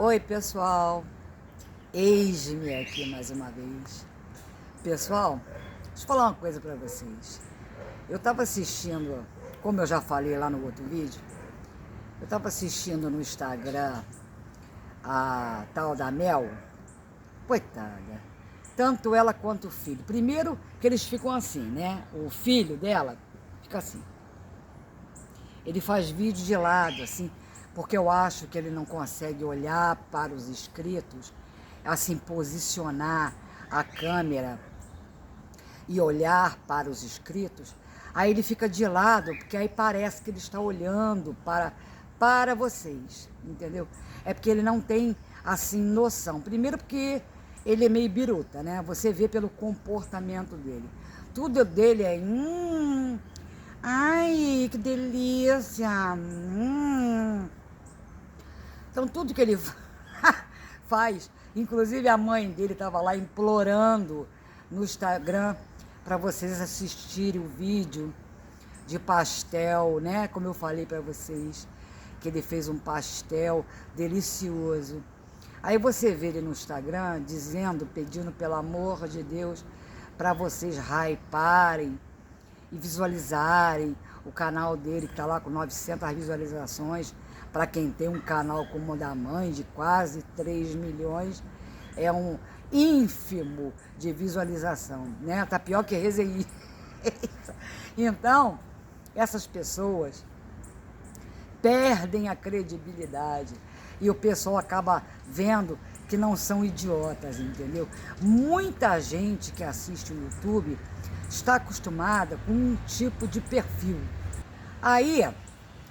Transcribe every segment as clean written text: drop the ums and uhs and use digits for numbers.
Oi, pessoal. Eis-me aqui mais uma vez. Pessoal, deixa eu falar uma coisa para vocês. Eu estava assistindo, como eu já falei lá no outro vídeo, eu estava assistindo no Instagram a tal da Mel. Coitada. Tanto ela quanto o filho. Primeiro que eles ficam assim, né? O filho dela fica assim. Ele faz vídeo de lado, assim, porque eu acho que ele não consegue olhar para os inscritos, assim, posicionar a câmera e olhar para os inscritos. Aí ele fica de lado, porque aí parece que ele está olhando para vocês, entendeu? É porque ele não tem, assim, noção. Primeiro porque ele é meio biruta, né? Você vê pelo comportamento dele. Tudo dele é... Ai, que delícia! Então, tudo que ele faz, inclusive a mãe dele estava lá implorando no Instagram para vocês assistirem o vídeo de pastel, né? Como eu falei para vocês, que ele fez um pastel delicioso. Aí você vê ele no Instagram dizendo, pedindo pelo amor de Deus, para vocês hyparem e visualizarem o canal dele, que está lá com 900 visualizações. Para quem tem um canal como o da mãe, de quase 3 milhões, é um ínfimo de visualização, né? Tá pior que resenha. Então, essas pessoas perdem a credibilidade e o pessoal acaba vendo que não são idiotas, entendeu? Muita gente que assiste o YouTube está acostumada com um tipo de perfil. Aí,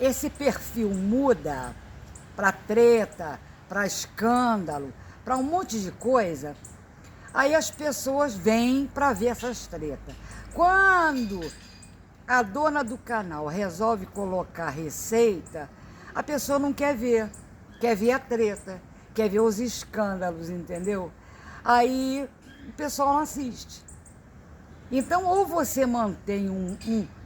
esse perfil muda para treta, para escândalo, para um monte de coisa. Aí as pessoas vêm para ver essas tretas. Quando a dona do canal resolve colocar receita, a pessoa não quer ver a treta, quer ver os escândalos, entendeu? Aí o pessoal não assiste. Então, ou você mantém um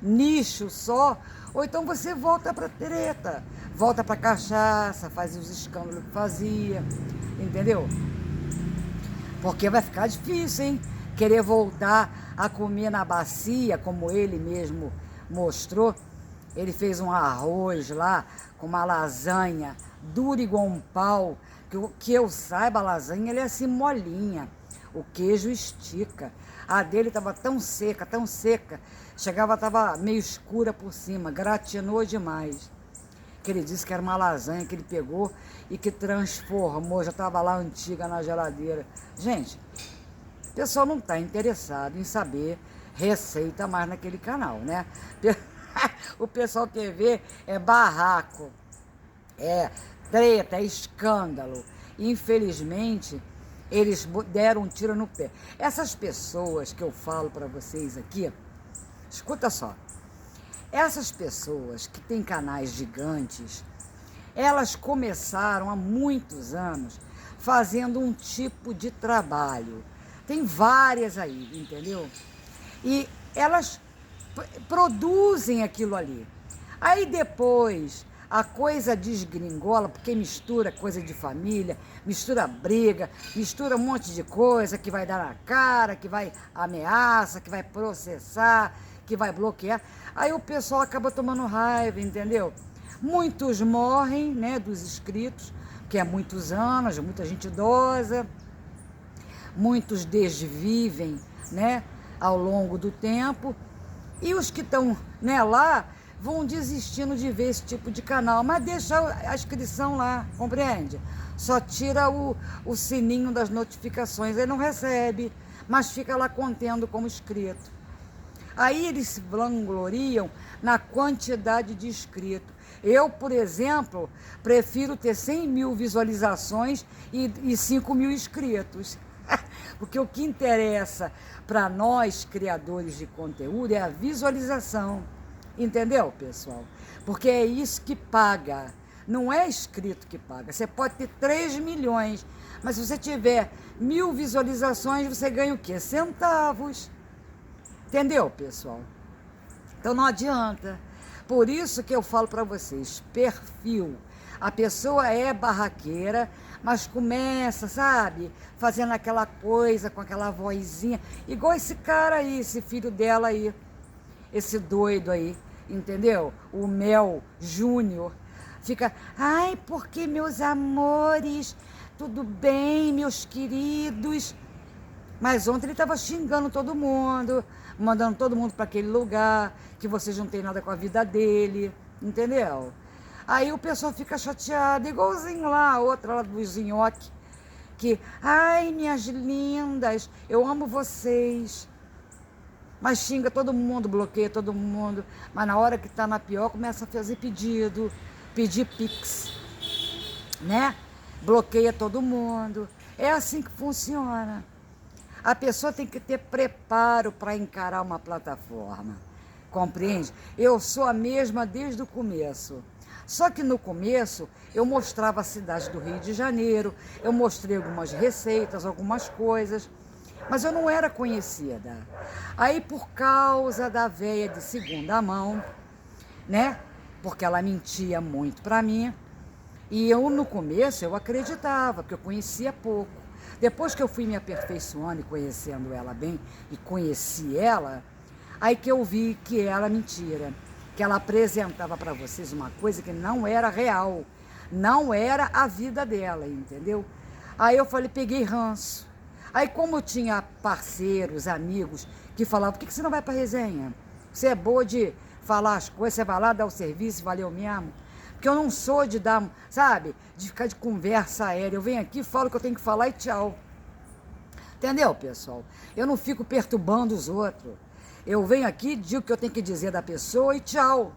nicho só, ou então você volta para treta, volta para cachaça, faz os escândalos que fazia, entendeu? Porque vai ficar difícil, hein? Querer voltar a comer na bacia, como ele mesmo mostrou. Ele fez um arroz lá com uma lasanha dura igual um pau. Que eu saiba, a lasanha ele é assim molinha. O queijo estica. A dele estava tão seca, chegava, estava meio escura por cima, gratinou demais. Que ele disse que era uma lasanha que ele pegou e que transformou, já estava lá antiga na geladeira. Gente, o pessoal não está interessado em saber receita mais naquele canal, né? O pessoal quer ver é barraco, é treta, é escândalo. Infelizmente, eles deram um tiro no pé. Essas pessoas que eu falo para vocês aqui, escuta só. Essas pessoas que têm canais gigantes, elas começaram há muitos anos fazendo um tipo de trabalho. Tem várias aí, entendeu? E elas produzem aquilo ali. Aí depois a coisa desgringola, porque mistura coisa de família, mistura briga, mistura um monte de coisa que vai dar na cara, que vai ameaça, que vai processar, que vai bloquear. Aí o pessoal acaba tomando raiva, entendeu? Muitos morrem, né, dos inscritos, que é muitos anos, muita gente idosa. Muitos desvivem, né, ao longo do tempo. E os que estão, né, lá vão desistindo de ver esse tipo de canal, mas deixa a inscrição lá, compreende? Só tira o sininho das notificações, ele não recebe, mas fica lá contendo como inscrito. Aí eles se vangloriam na quantidade de inscritos. Eu, por exemplo, prefiro ter 100 mil visualizações e 5 mil inscritos. Porque o que interessa para nós, criadores de conteúdo, é a visualização. Entendeu, pessoal? Porque é isso que paga. Não é inscrito que paga. Você pode ter 3 milhões, mas se você tiver 1000 visualizações, você ganha o quê? Centavos. Entendeu, pessoal? Então não adianta. Por isso que eu falo para vocês, perfil. A pessoa é barraqueira, mas começa, sabe, fazendo aquela coisa com aquela vozinha, igual esse cara aí, esse filho dela aí, esse doido aí, entendeu? O Mel Júnior. Fica, ai, porque meus amores, tudo bem, meus queridos. Mas ontem ele estava xingando todo mundo, mandando todo mundo para aquele lugar, que vocês não têm nada com a vida dele, entendeu? Aí o pessoal fica chateado, igualzinho lá, a outra lá do Zinhoque, que, ai, minhas lindas, eu amo vocês. Mas xinga todo mundo, bloqueia todo mundo, mas na hora que tá na pior, começa a fazer pedido, pedir pix, né? Bloqueia todo mundo. É assim que funciona. A pessoa tem que ter preparo para encarar uma plataforma, compreende? Eu sou a mesma desde o começo. Só que no começo eu mostrava a cidade do Rio de Janeiro, eu mostrei algumas receitas, algumas coisas, mas eu não era conhecida. Aí por causa da véia de segunda mão, né? Porque ela mentia muito para mim, e eu no começo eu acreditava, porque eu conhecia pouco. Depois que eu fui me aperfeiçoando e conhecendo ela bem, e conheci ela, aí que eu vi que era mentira, que ela apresentava para vocês uma coisa que não era real, não era a vida dela, entendeu? Aí eu falei, peguei ranço. Aí como eu tinha parceiros, amigos, que falavam, por que você não vai para resenha? Você é boa de falar as coisas, você vai lá dar o serviço, valeu mesmo? Porque eu não sou de dar, sabe, de ficar de conversa aérea. Eu venho aqui, falo o que eu tenho que falar e tchau. Entendeu, pessoal? Eu não fico perturbando os outros. Eu venho aqui, digo o que eu tenho que dizer da pessoa e tchau.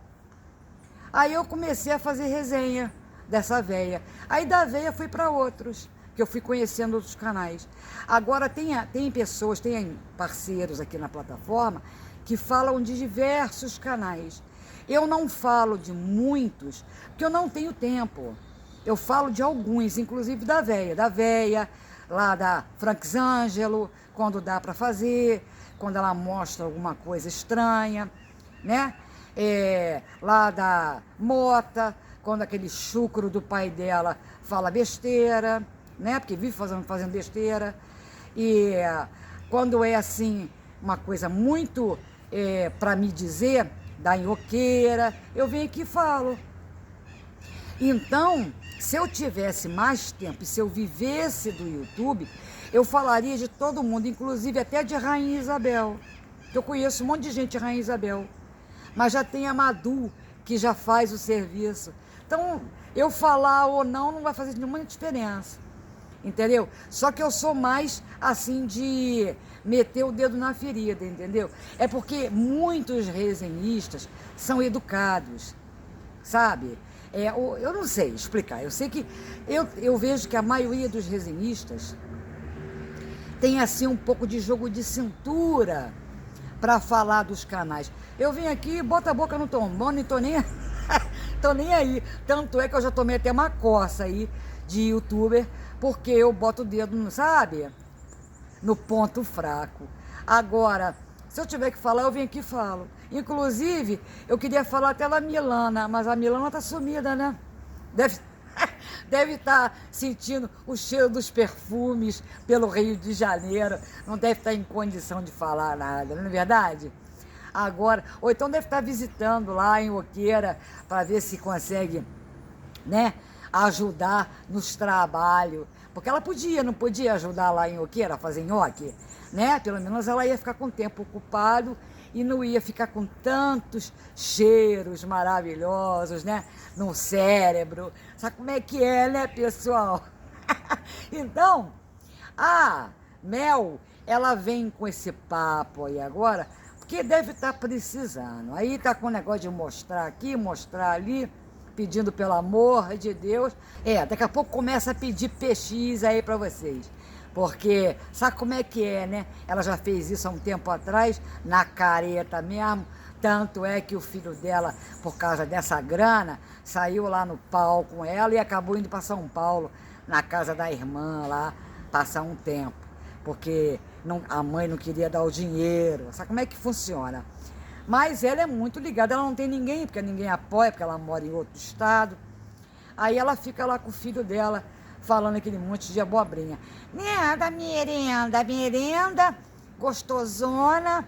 Aí eu comecei a fazer resenha dessa véia. Aí da véia fui para outros, que eu fui conhecendo outros canais. Agora tem pessoas, tem parceiros aqui na plataforma que falam de diversos canais. Eu não falo de muitos, porque eu não tenho tempo. Eu falo de alguns, inclusive da véia, lá da Franks Ângelo, quando dá para fazer, quando ela mostra alguma coisa estranha, né? Lá da Mota, quando aquele chucro do pai dela fala besteira, né? Porque vive fazendo besteira. E quando é assim, uma coisa muito para me dizer, da Inhoqueira, eu venho aqui e falo. Então, se eu tivesse mais tempo e se eu vivesse do YouTube, eu falaria de todo mundo, inclusive até de Rainha Isabel. Eu conheço um monte de gente de Rainha Isabel. Mas já tem a Madu, que já faz o serviço. Então, eu falar ou não vai fazer nenhuma diferença. Entendeu? Só que eu sou mais assim de meter o dedo na ferida, entendeu? É porque muitos resenhistas são educados, sabe? Eu não sei explicar. Eu sei que eu vejo que a maioria dos resenhistas tem assim um pouco de jogo de cintura para falar dos canais. Eu vim aqui, boto a boca no trombone e tô nem tô nem aí. Tanto é que eu já tomei até uma coça aí de youtuber, porque eu boto o dedo, sabe, no ponto fraco. Agora, se eu tiver que falar, eu venho aqui e falo. Inclusive, eu queria falar até da Milana, mas a Milana tá sumida, né? Deve estar sentindo o cheiro dos perfumes pelo Rio de Janeiro. Não deve estar em condição de falar nada, não é verdade? Agora, ou então deve estar visitando lá em Oqueira para ver se consegue, né, ajudar nos trabalhos. Porque ela não podia ajudar lá em Oqueira a fazer nhoque, né? Pelo menos ela ia ficar com o tempo ocupado e não ia ficar com tantos cheiros maravilhosos, né? No cérebro. Sabe como é que é, né, pessoal? Então, a Mel, ela vem com esse papo aí agora, porque deve estar precisando. Aí tá com o negócio de mostrar aqui, mostrar ali, pedindo pelo amor de Deus. Daqui a pouco começa a pedir PX aí para vocês. Porque sabe como é que é, né? Ela já fez isso há um tempo atrás, na careta mesmo. Tanto é que o filho dela, por causa dessa grana, saiu lá no pau com ela e acabou indo para São Paulo, na casa da irmã lá, passar um tempo. Porque a mãe não queria dar o dinheiro. Sabe como é que funciona? Mas ela é muito ligada, ela não tem ninguém, porque ninguém apoia, porque ela mora em outro estado. Aí ela fica lá com o filho dela, falando aquele monte de abobrinha. Merenda, merenda, gostosona,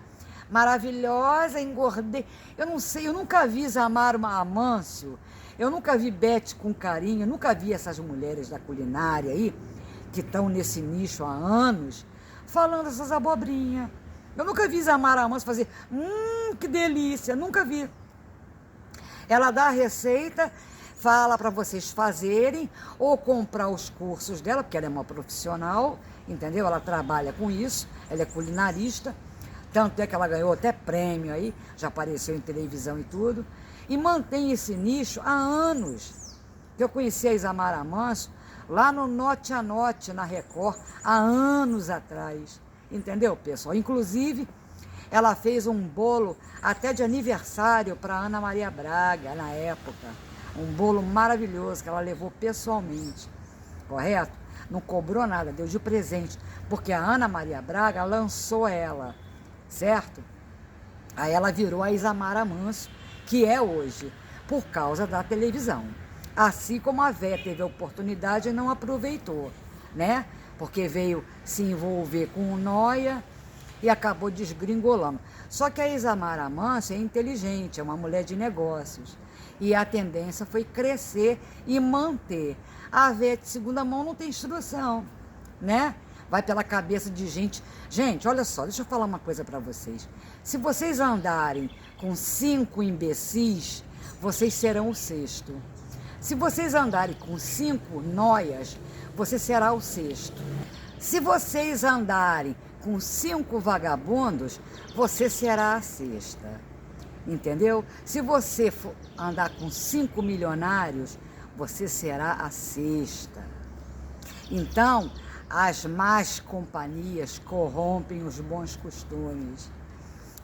maravilhosa, engordei. Eu não sei, eu nunca vi Isamar Amâncio, eu nunca vi Beth com carinho, eu nunca vi essas mulheres da culinária aí, que estão nesse nicho há anos, falando essas abobrinhas. Eu nunca vi Isamar Amâncio fazer, que delícia, nunca vi. Ela dá a receita, fala para vocês fazerem ou comprar os cursos dela, porque ela é uma profissional, entendeu? Ela trabalha com isso, ela é culinarista, tanto é que ela ganhou até prêmio aí, já apareceu em televisão e tudo, e mantém esse nicho há anos. Eu conheci a Isamar Amâncio lá no Note a Note, na Record, há anos atrás, entendeu, pessoal? Inclusive, ela fez um bolo até de aniversário para Ana Maria Braga, na época. Um bolo maravilhoso que ela levou pessoalmente, correto? Não cobrou nada, deu de presente, porque a Ana Maria Braga lançou ela, certo? Aí ela virou a Isamar Amâncio, que é hoje, por causa da televisão. Assim como a Vé teve a oportunidade e não aproveitou, né? Porque veio se envolver com o Noia e acabou desgringolando. Só que a Isamar Amâncio é inteligente, é uma mulher de negócios. E a tendência foi crescer e manter. A Vé de segunda mão não tem instrução, né? Vai pela cabeça de gente. Gente, olha só, deixa eu falar uma coisa para vocês. Se vocês andarem com 5 imbecis, vocês serão o sexto. Se vocês andarem com 5 noias, você será o sexto. Se vocês andarem com 5 vagabundos, você será a sexta. Entendeu? Se você for andar com 5 milionários, você será a sexta. Então, as más companhias corrompem os bons costumes.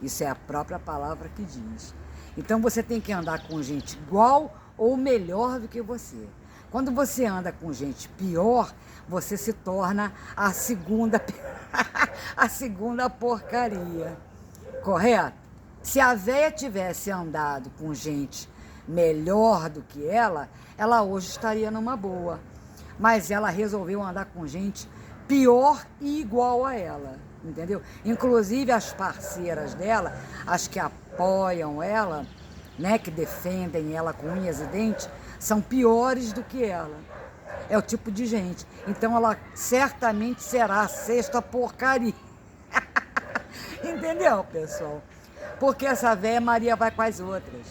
Isso é a própria palavra que diz. Então, você tem que andar com gente igual ou melhor do que você. Quando você anda com gente pior, você se torna a segunda porcaria. Correto? Se a véia tivesse andado com gente melhor do que ela hoje estaria numa boa. Mas ela resolveu andar com gente pior e igual a ela, entendeu? Inclusive as parceiras dela, as que apoiam ela, né, que defendem ela com unhas e dentes, são piores do que ela. É o tipo de gente. Então ela certamente será a sexta porcaria. Entendeu, pessoal? Porque essa véia Maria vai com as outras.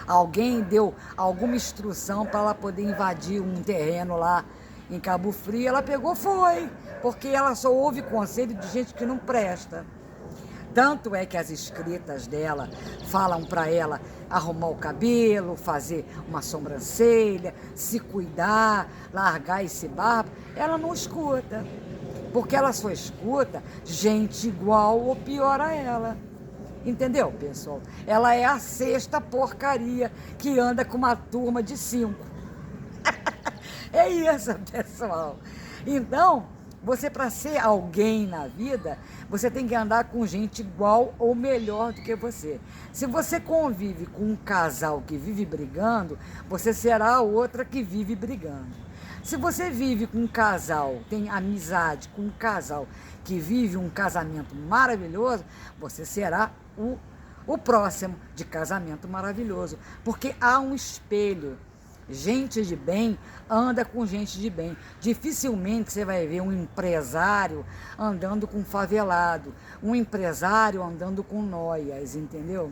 Alguém deu alguma instrução para ela poder invadir um terreno lá em Cabo Frio, ela pegou, foi, porque ela só ouve conselho de gente que não presta. Tanto é que as escritas dela falam para ela arrumar o cabelo, fazer uma sobrancelha, se cuidar, largar esse barba. Ela não escuta, porque ela só escuta gente igual ou pior a ela. Entendeu, pessoal? Ela é a sexta porcaria que anda com uma turma de 5. É isso, pessoal. Então, você, para ser alguém na vida, você tem que andar com gente igual ou melhor do que você. Se você convive com um casal que vive brigando, você será a outra que vive brigando. Se você vive com um casal, tem amizade com um casal que vive um casamento maravilhoso, você será o próximo de casamento maravilhoso. Porque há um espelho. Gente de bem anda com gente de bem. Dificilmente você vai ver um empresário andando com favelado, um empresário andando com noias, entendeu?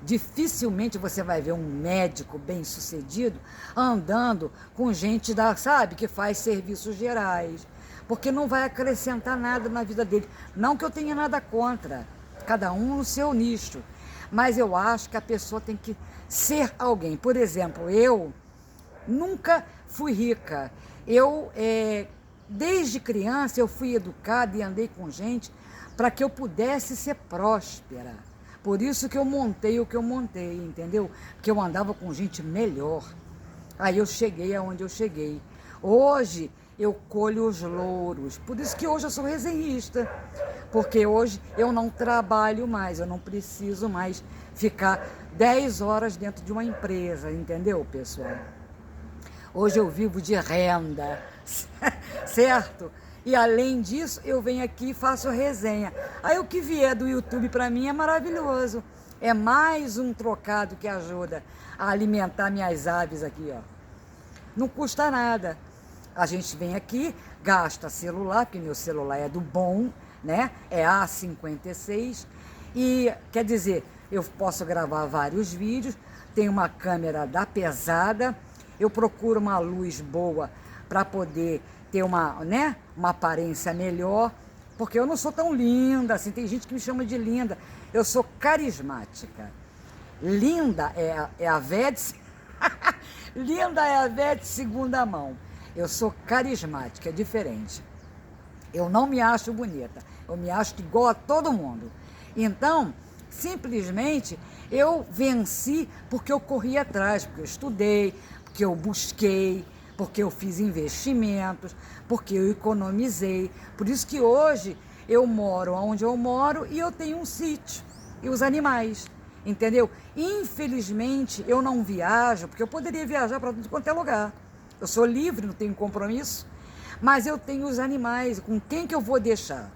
Dificilmente você vai ver um médico bem-sucedido andando com gente sabe, que faz serviços gerais, porque não vai acrescentar nada na vida dele. Não que eu tenha nada contra, cada um no seu nicho, mas eu acho que a pessoa tem que ser alguém. Por exemplo, eu nunca fui rica. Desde criança, eu fui educada e andei com gente para que eu pudesse ser próspera. Por isso que eu montei o que eu montei, entendeu? Porque eu andava com gente melhor. Aí eu cheguei aonde eu cheguei. Hoje eu colho os louros. Por isso que hoje eu sou resenhista. Porque hoje eu não trabalho mais, eu não preciso mais ficar 10 horas dentro de uma empresa, entendeu, pessoal? Hoje eu vivo de renda, certo? E além disso, eu venho aqui e faço resenha. Aí o que vier do YouTube para mim é maravilhoso. É mais um trocado que ajuda a alimentar minhas aves aqui, ó. Não custa nada. A gente vem aqui, gasta celular, porque meu celular é do bom, né? É A56. E quer dizer, eu posso gravar vários vídeos, tem uma câmera da pesada, eu procuro uma luz boa para poder ter uma, né, uma aparência melhor, porque eu não sou tão linda, assim, tem gente que me chama de linda, eu sou carismática. Linda é a Vete, linda é a Vete segunda mão. Eu sou carismática, é diferente. Eu não me acho bonita, eu me acho igual a todo mundo. Então, simplesmente, eu venci porque eu corri atrás, porque eu estudei, porque eu busquei, porque eu fiz investimentos, porque eu economizei. Por isso que hoje eu moro onde eu moro e eu tenho um sítio. E os animais, entendeu? Infelizmente, eu não viajo, porque eu poderia viajar para tudo quanto é lugar. Eu sou livre, não tenho compromisso, mas eu tenho os animais. Com quem que eu vou deixar?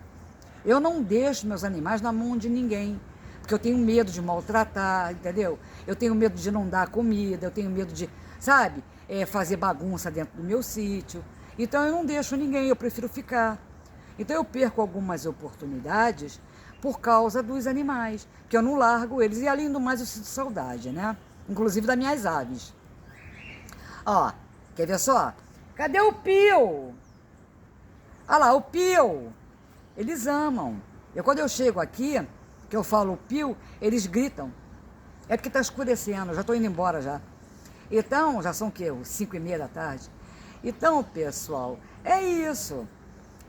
Eu não deixo meus animais na mão de ninguém, porque eu tenho medo de maltratar, entendeu? Eu tenho medo de não dar comida, eu tenho medo de, sabe, fazer bagunça dentro do meu sítio. Então eu não deixo ninguém, eu prefiro ficar. Então eu perco algumas oportunidades por causa dos animais, porque eu não largo eles. E além do mais eu sinto saudade, né? Inclusive das minhas aves. Ó, quer ver só? Cadê o Pio? Olha lá, o Pio. Eles amam. Quando eu chego aqui, que eu falo Pio, eles gritam. É porque está escurecendo, eu já estou indo embora já. Então, já são o quê? 5h30 da tarde. Então, pessoal, é isso.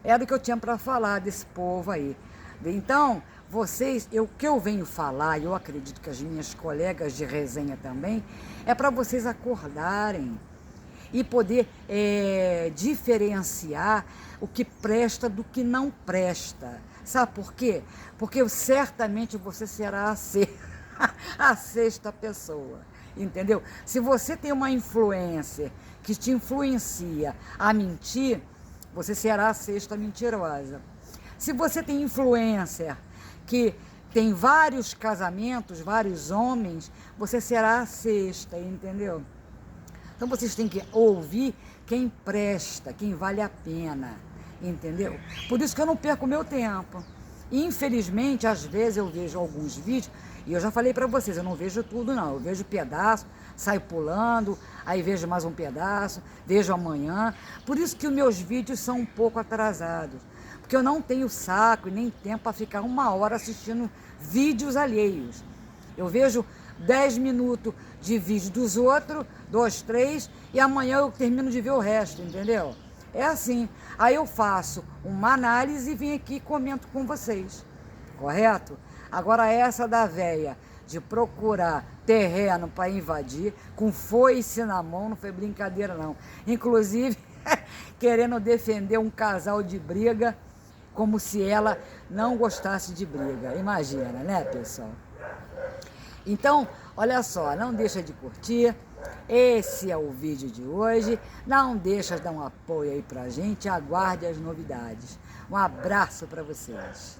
Era o que eu tinha para falar desse povo aí. Então, vocês, o que eu venho falar, e eu acredito que as minhas colegas de resenha também, é para vocês acordarem e poder diferenciar o que presta do que não presta. Sabe por quê? Porque certamente você será a sexta pessoa, entendeu? Se você tem uma influencer que te influencia a mentir, você será a sexta mentirosa. Se você tem influencer que tem vários casamentos, vários homens, você será a sexta, entendeu? Então vocês têm que ouvir quem presta, quem vale a pena, entendeu? Por isso que eu não perco o meu tempo. Infelizmente, às vezes eu vejo alguns vídeos, e eu já falei para vocês, eu não vejo tudo não, eu vejo pedaço, saio pulando, aí vejo mais um pedaço, vejo amanhã. Por isso que os meus vídeos são um pouco atrasados, porque eu não tenho saco e nem tempo para ficar 1 hora assistindo vídeos alheios. Eu vejo 10 minutos de vídeo dos outros, 2, 3, e amanhã eu termino de ver o resto, entendeu? É assim. Aí eu faço uma análise e vim aqui e comento com vocês, correto? Agora essa da véia de procurar terreno para invadir, com foice na mão, não foi brincadeira não. Inclusive, querendo defender um casal de briga, como se ela não gostasse de briga. Imagina, né, pessoal? Então, olha só, não deixa de curtir. Esse é o vídeo de hoje. Não deixa de dar um apoio aí pra gente. Aguarde as novidades. Um abraço para vocês.